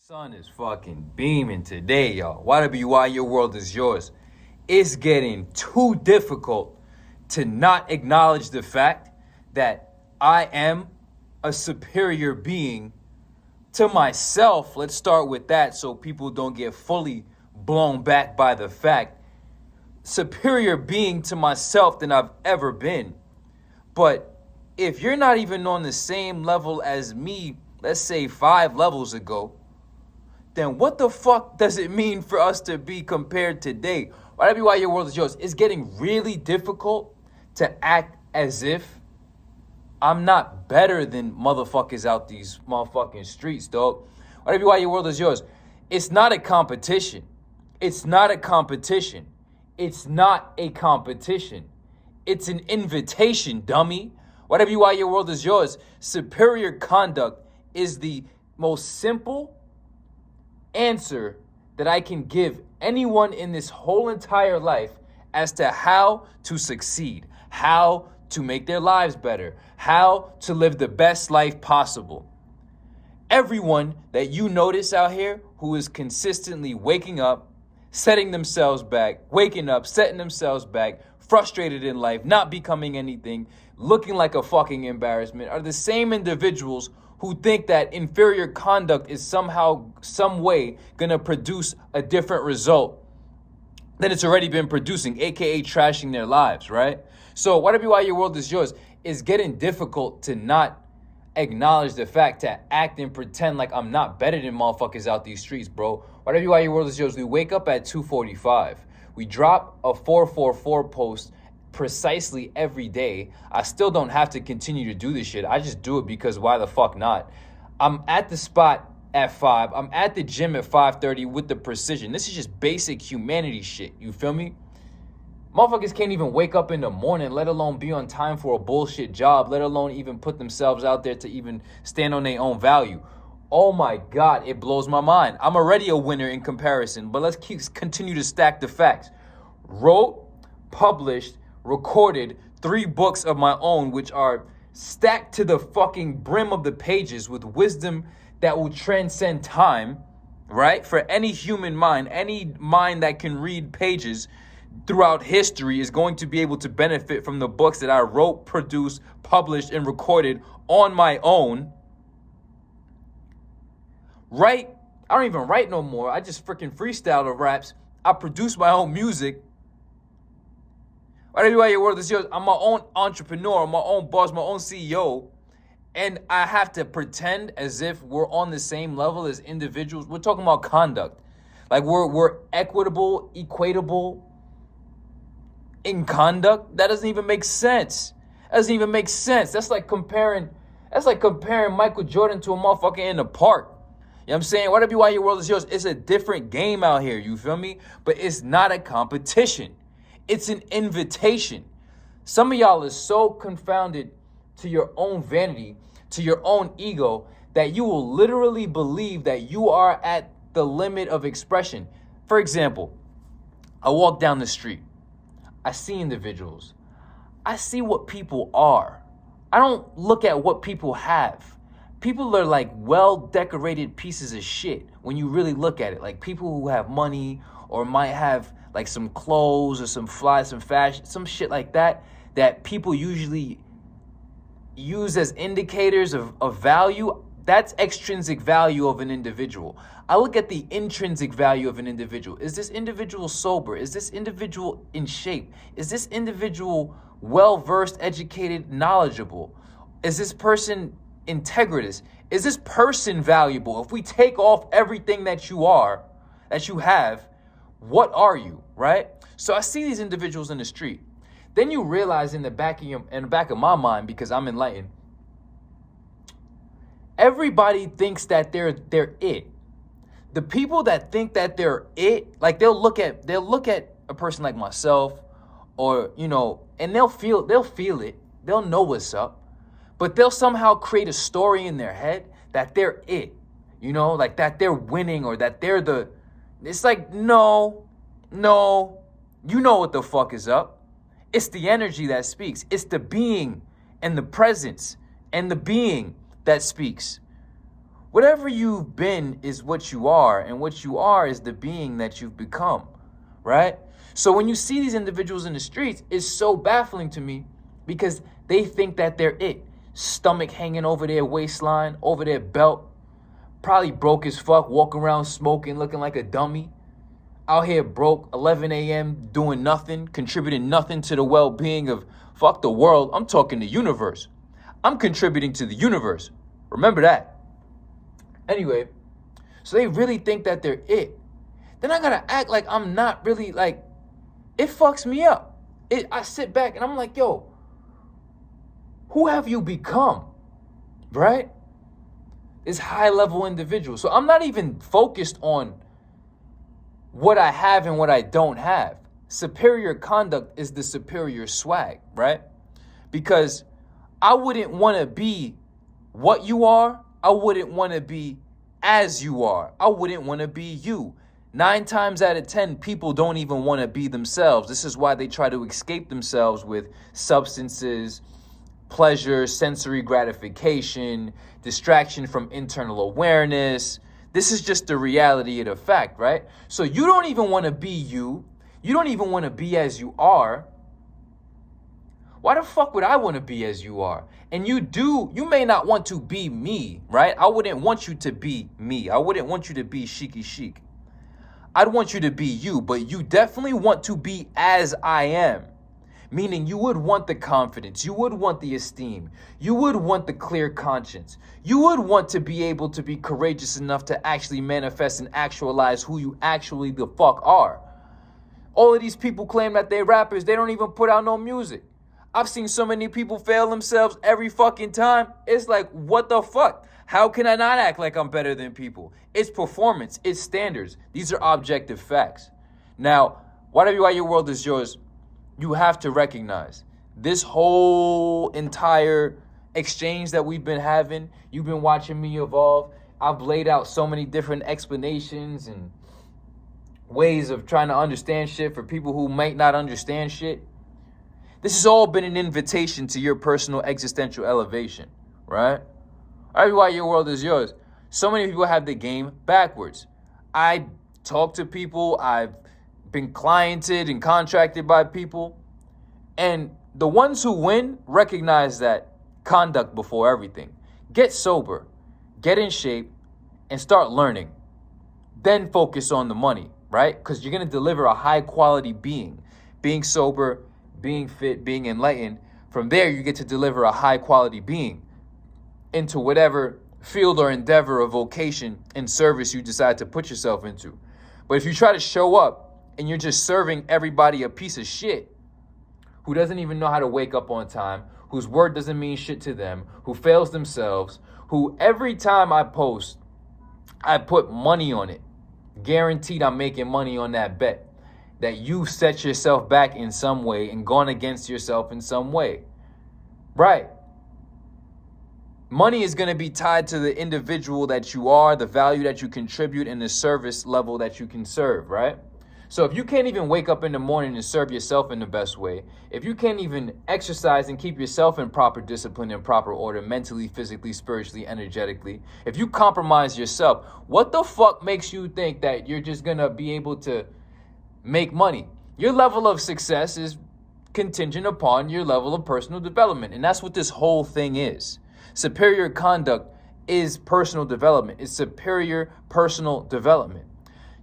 Sun is fucking beaming today, y'all. YWY, your world is yours. It's getting too difficult to not acknowledge the fact that I am a superior being to myself. Let's start with that so people don't get fully blown back by the fact. Superior being to myself than I've ever been. But if you're not even on the same level as me, let's say 5 levels ago, then what the fuck does it mean for us to be compared today? YWY, your world is yours. It's getting really difficult to act as if I'm not better than motherfuckers out these motherfucking streets, dog. YWY, your world is yours. It's not a competition. It's not a competition. It's not a competition. It's an invitation, dummy. YWY, your world is yours. Superior conduct is the most simple answer that I can give anyone in this whole entire life as to how to succeed, how to make their lives better, how to live the best life possible. Everyone that you notice out here who is consistently waking up, setting themselves back, waking up, setting themselves back, frustrated in life, not becoming anything, looking like a fucking embarrassment, are the same individuals who think that inferior conduct is somehow, some way, gonna produce a different result than it's already been producing, aka trashing their lives, right? So YWY, your world is yours. It's getting difficult to not acknowledge the fact, to act and pretend like I'm not better than motherfuckers out these streets, bro. YWY, your world is yours. We wake up at 2:45. We drop a 444 post precisely every day. I still don't have to continue to do this shit. I just do it because why the fuck not? I'm at the spot at 5. I'm at the gym at 5:30 with the precision. This is just basic humanity shit. You feel me? Motherfuckers can't even wake up in the morning, let alone be on time for a bullshit job, let alone even put themselves out there to even stand on their own value. Oh my God, it blows my mind. I'm already a winner in comparison, but let's continue to stack the facts. Wrote, published, recorded 3 books of my own, which are stacked to the fucking brim of the pages with wisdom that will transcend time, right? For any human mind, any mind that can read pages throughout history is going to be able to benefit from the books that I wrote, produced, published, and recorded on my own. Right? I don't even write no more. I just freaking freestyle the raps. I produce my own music. YWY, your world is yours. I'm my own entrepreneur, I'm my own boss, my own CEO. And I have to pretend as if we're on the same level as individuals. We're talking about conduct. Like we're equitable, equatable in conduct. That doesn't even make sense. That doesn't even make sense. That's like comparing Michael Jordan to a motherfucker in the park. You know what I'm saying? YWY, your world is yours. It's a different game out here, you feel me? But it's not a competition. It's an invitation. Some of y'all are so confounded to your own vanity, to your own ego, that you will literally believe that you are at the limit of expression. For example, I walk down the street. I see individuals. I see what people are. I don't look at what people have. People are like well-decorated pieces of shit when you really look at it. Like people who have money or might have like some clothes or some fashion, some shit like that, that people usually use as indicators of value. That's extrinsic value of an individual. I look at the intrinsic value of an individual. Is this individual sober? Is this individual in shape? Is this individual well-versed, educated, knowledgeable? Is this person integritous? Is this person valuable? If we take off everything that you are, that you have, what are you, right? So I see these individuals in the street. Then you realize in the back of my mind, because I'm enlightened, everybody thinks that they're it. The people that think that they're it, like they'll look at a person like myself, or and they'll feel it. They'll know what's up, but they'll somehow create a story in their head that they're it. Like that they're winning or that they're the. It's like no, you know what the fuck is up. It's the energy that speaks. It's the being and the presence and the being that speaks. Whatever you've been is what you are, and what you are is the being that you've become, right? So when you see these individuals in the streets, it's so baffling to me because they think that they're it. Stomach hanging over their waistline, over their belt, probably broke as fuck, walking around smoking, looking like a dummy. Out here broke, 11 a.m., doing nothing, contributing nothing to the well-being of, fuck the world, I'm talking the universe. I'm contributing to the universe. Remember that. Anyway, so they really think that they're it. Then I gotta act like I'm not really, like, it fucks me up. I sit back and I'm like, yo, who have you become, right? This high-level individual. So I'm not even focused on what I have and what I don't have. Superior conduct is the superior swag, right? Because I wouldn't want to be what you are. I wouldn't want to be as you are. I wouldn't want to be you. 9 times out of 10, people don't even want to be themselves. This is why they try to escape themselves with substances, pleasure, sensory gratification, distraction from internal awareness. This is just the reality of the fact, right? So you don't even want to be you. You don't even want to be as you are. Why the fuck would I want to be as you are? And you may not want to be me, right? I wouldn't want you to be me. I wouldn't want you to be Sheikhy Chic. I'd want you to be you, but you definitely want to be as I am. Meaning you would want the confidence, you would want the esteem, you would want the clear conscience, you would want to be able to be courageous enough to actually manifest and actualize who you actually the fuck are. All of these people claim that they're rappers, they don't even put out no music. I've seen so many people fail themselves every fucking time. It's like, what the fuck? How can I not act like I'm better than people? It's performance, it's standards. These are objective facts. Now, whatever why your world is yours, you have to recognize this whole entire exchange that we've been having. You've been watching me evolve. I've laid out so many different explanations and ways of trying to understand shit for people who might not understand shit. This has all been an invitation to your personal existential elevation, right? That's why your world is yours. So many people have the game backwards. I talk to people. I've been cliented and contracted by people. And the ones who win recognize that conduct before everything. Get sober, get in shape, and start learning. Then focus on the money, right? Because you're going to deliver a high quality being. Being sober, being fit, being enlightened. From there, you get to deliver a high quality being into whatever field or endeavor or vocation and service you decide to put yourself into. But if you try to show up and you're just serving everybody a piece of shit who doesn't even know how to wake up on time, whose word doesn't mean shit to them, who fails themselves, who every time I post, I put money on it. Guaranteed I'm making money on that bet. That you've set yourself back in some way and gone against yourself in some way. Right. Money is going to be tied to the individual that you are, the value that you contribute, and the service level that you can serve, right? So if you can't even wake up in the morning and serve yourself in the best way, if you can't even exercise and keep yourself in proper discipline and proper order, mentally, physically, spiritually, energetically, if you compromise yourself, what the fuck makes you think that you're just going to be able to make money? Your level of success is contingent upon your level of personal development. And that's what this whole thing is. Superior conduct is personal development. It's superior personal development.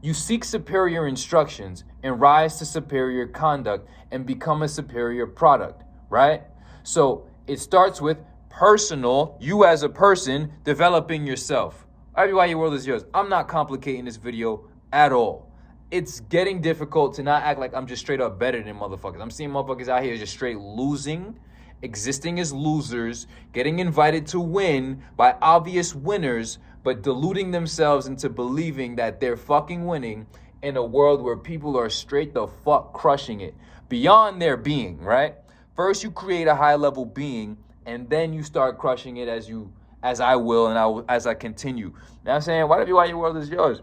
You seek superior instructions and rise to superior conduct and become a superior product, right? So it starts with personal, you as a person, developing yourself. Why your world is yours. I'm not complicating this video at all. It's getting difficult to not act like I'm just straight up better than motherfuckers. I'm seeing motherfuckers out here just straight losing, existing as losers, getting invited to win by obvious winners, but deluding themselves into believing that they're fucking winning in a world where people are straight the fuck crushing it beyond their being, right? First, you create a high level being, and then you start crushing it as I will, and as I continue. You know what I'm saying? Why your world is yours.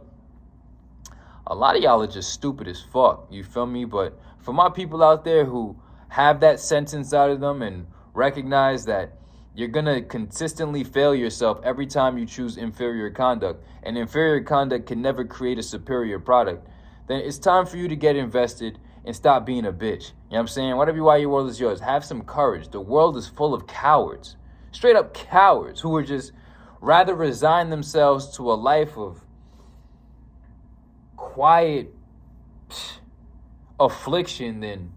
A lot of y'all are just stupid as fuck, you feel me? But for my people out there who have that sentence out of them and recognize that you're going to consistently fail yourself every time you choose inferior conduct. And inferior conduct can never create a superior product. Then it's time for you to get invested and stop being a bitch. You know what I'm saying? Why your world is yours. Have some courage. The world is full of cowards. Straight up cowards who are just rather resign themselves to a life of quiet affliction than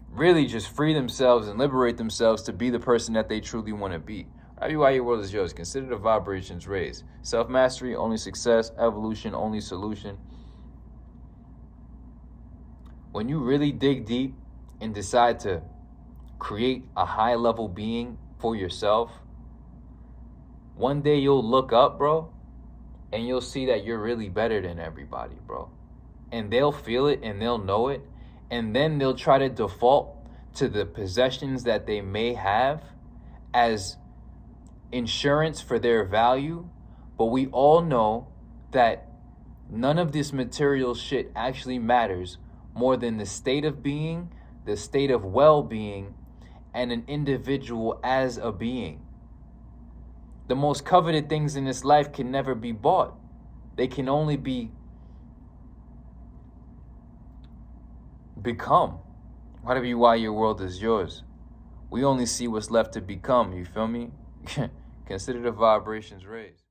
really just free themselves and liberate themselves to be the person that they truly want to be. Why your world is yours. Consider the vibrations raised. Self-mastery, only success. Evolution, only solution. When you really dig deep and decide to create a high-level being for yourself, one day you'll look up, bro, and you'll see that you're really better than everybody, bro. And they'll feel it and they'll know it. And then they'll try to default to the possessions that they may have as insurance for their value. But we all know that none of this material shit actually matters more than the state of being, the state of well-being, and an individual as a being. The most coveted things in this life can never be bought. They can only be become. Why your world is yours. We only see what's left to become, you feel me? Consider the vibrations raised.